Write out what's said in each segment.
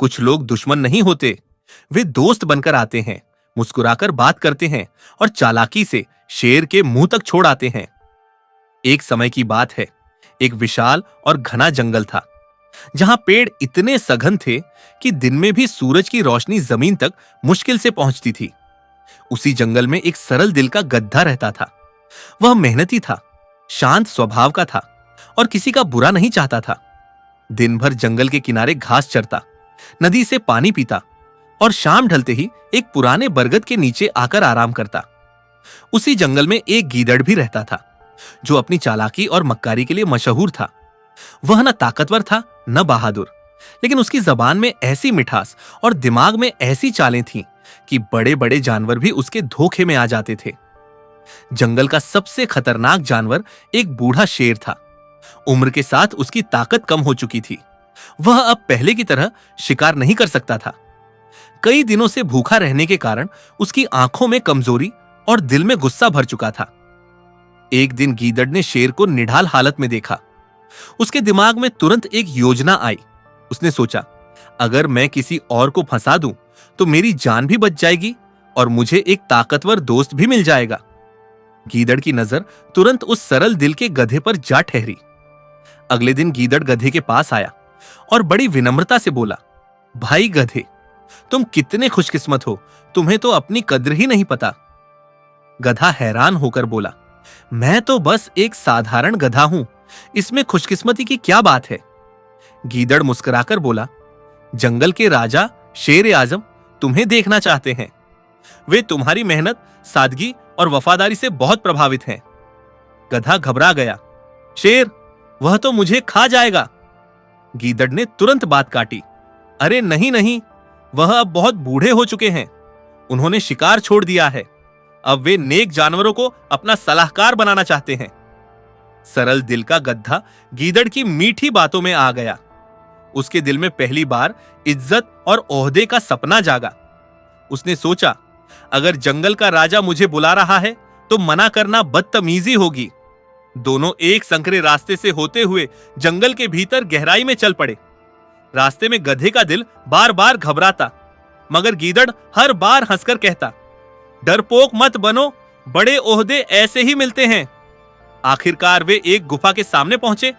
कुछ लोग दुश्मन नहीं होते, वे दोस्त बनकर आते हैं, मुस्कुराकर बात करते हैं और चालाकी से शेर के मुंह तक छोड़ आते हैं। एक समय की बात है, एक विशाल और घना जंगल था, जहां पेड़ इतने सघन थे कि दिन में भी सूरज की रोशनी जमीन तक मुश्किल से पहुंचती थी। उसी जंगल में एक सरल दिल का गधा रहता था। वह मेहनती था, शांत स्वभाव का था और किसी का बुरा नहीं चाहता था। दिन भर जंगल के किनारे घास चरता, नदी से पानी पीता और शाम ढलते ही एक पुराने बरगद के नीचे आकर आराम करता। उसी जंगल में एक गीदड़ भी रहता था, जो अपनी चालाकी और मक्कारी के लिए मशहूर था। वह न ताकतवर था न बहादुर, लेकिन उसकी जबान में ऐसी मिठास और दिमाग में ऐसी चालें थीं कि बड़े बड़े जानवर भी उसके धोखे में आ जाते थे। जंगल का सबसे खतरनाक जानवर एक बूढ़ा शेर था। उम्र के साथ उसकी ताकत कम हो चुकी थी। वह अब पहले की तरह शिकार नहीं कर सकता था। कई दिनों से भूखा रहने के कारण उसकी आंखों में कमजोरी और दिल में गुस्सा भर चुका था। एक दिन गीदड़ ने शेर को निढाल हालत में देखा। उसके दिमाग में तुरंत एक योजना आई। उसने सोचा, अगर मैं किसी और को फंसा दूं तो मेरी जान भी बच जाएगी और मुझे एक ताकतवर दोस्त भी मिल जाएगा। गीदड़ की नजर तुरंत उस सरल दिल के गधे पर जा ठहरी। अगले दिन गीदड़ गधे के पास आया और बड़ी विनम्रता से बोला, भाई गधे, तुम कितने खुशकिस्मत हो, तुम्हें तो अपनी कद्र ही नहीं पता। गधा हैरान होकर बोला, मैं तो बस एक साधारण गधा हूं, इसमें खुशकिस्मती की क्या बात है। गीदड़ मुस्कुराकर बोला, जंगल के राजा शेर आजम तुम्हें देखना चाहते हैं। वे तुम्हारी मेहनत, सादगी और वफादारी से बहुत प्रभावित हैं। गधा घबरा गया, शेर, वह तो मुझे खा जाएगा। गीदड़ ने तुरंत बात काटी, अरे नहीं नहीं, वह अब बहुत बूढ़े हो चुके हैं, उन्होंने शिकार छोड़ दिया है। अब वे नेक जानवरों को अपना सलाहकार बनाना चाहते हैं। सरल दिल का गधा गीदड़ की मीठी बातों में आ गया। उसके दिल में पहली बार इज्जत और ओहदे का सपना जागा। उसने सोचा, अगर जंगल का राजा मुझे बुला रहा है तो मना करना बदतमीजी होगी। दोनों एक संकरे रास्ते से होते हुए जंगल के भीतर गहराई में चल पड़े। रास्ते में गधे का दिल बार बार घबराता, मगर गीदड़ हर बार हंसकर कहता, डरपोक मत बनो, बड़े ओहदे ऐसे ही मिलते हैं। आखिरकार वे एक गुफा के सामने पहुंचे।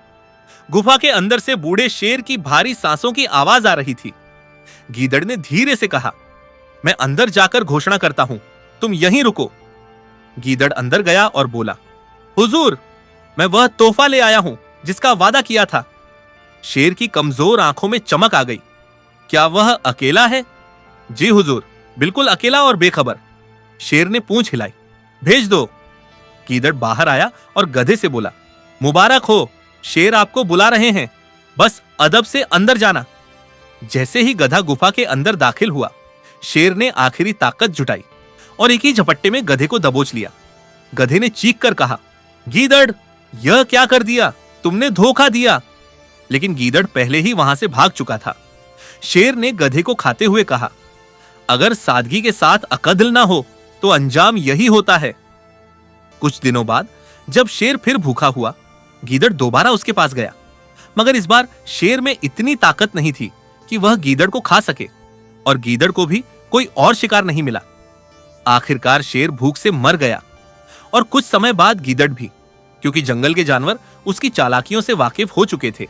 गुफा के अंदर से बूढ़े शेर की भारी सांसों की आवाज आ रही थी। गीदड़ ने धीरे से कहा, मैं अंदर जाकर घोषणा करता हूं, तुम यहीं रुको। गीदड़ अंदर गया और बोला, हुजूर, मैं वह तोहफा ले आया हूं जिसका वादा किया था। शेर की कमजोर आंखों में चमक आ गई। क्या वह अकेला है? जी हुजूर, बिल्कुल अकेला और बेखबर। शेर ने पूंछ हिलाई। भेज दो। गीदड़ बाहर आया और गधे से बोला, मुबारक हो, शेर आपको बुला रहे हैं, बस अदब से अंदर जाना। जैसे ही गधा गुफा के अंदर दाखिल हुआ, शेर ने आखिरी ताकत जुटाई और एक ही झपट्टे में गधे को दबोच लिया। गधे ने चीख कर कहा, गीदड़, यह क्या कर दिया, तुमने धोखा दिया। लेकिन गीदड़ पहले ही वहां से भाग चुका था। शेर ने गधे को खाते हुए कहा, अगर सादगी के साथ अकद्ल ना हो तो अंजाम यही होता है। कुछ दिनों बाद जब शेर फिर भूखा हुआ, गीदड़ दोबारा उसके पास गया, मगर इस बार शेर में इतनी ताकत नहीं थी कि वह गीदड़ को खा सके, और गीदड़ को भी कोई और शिकार नहीं मिला। आखिरकार शेर भूख से मर गया, और कुछ समय बाद गीदड़ भी, क्योंकि जंगल के जानवर उसकी चालाकियों से वाकिफ हो चुके थे।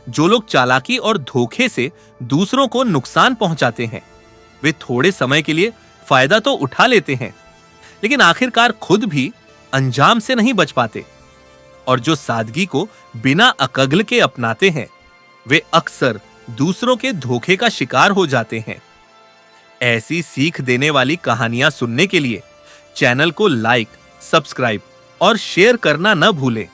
जो लोग चालाकी और धोखे से दूसरों को नुकसान पहुंचाते हैं, वे थोड़े समय के लिए फायदा तो उठा लेते हैं, लेकिन आखिरकार खुद भी अंजाम से नहीं बच पाते। और जो सादगी को बिना अकगल के अपनाते हैं, वे अक्सर दूसरों के धोखे का शिकार हो जाते हैं। ऐसी सीख देने वाली कहानियां सुनने के लिए चैनल को लाइक, सब्सक्राइब और शेयर करना न भूलें।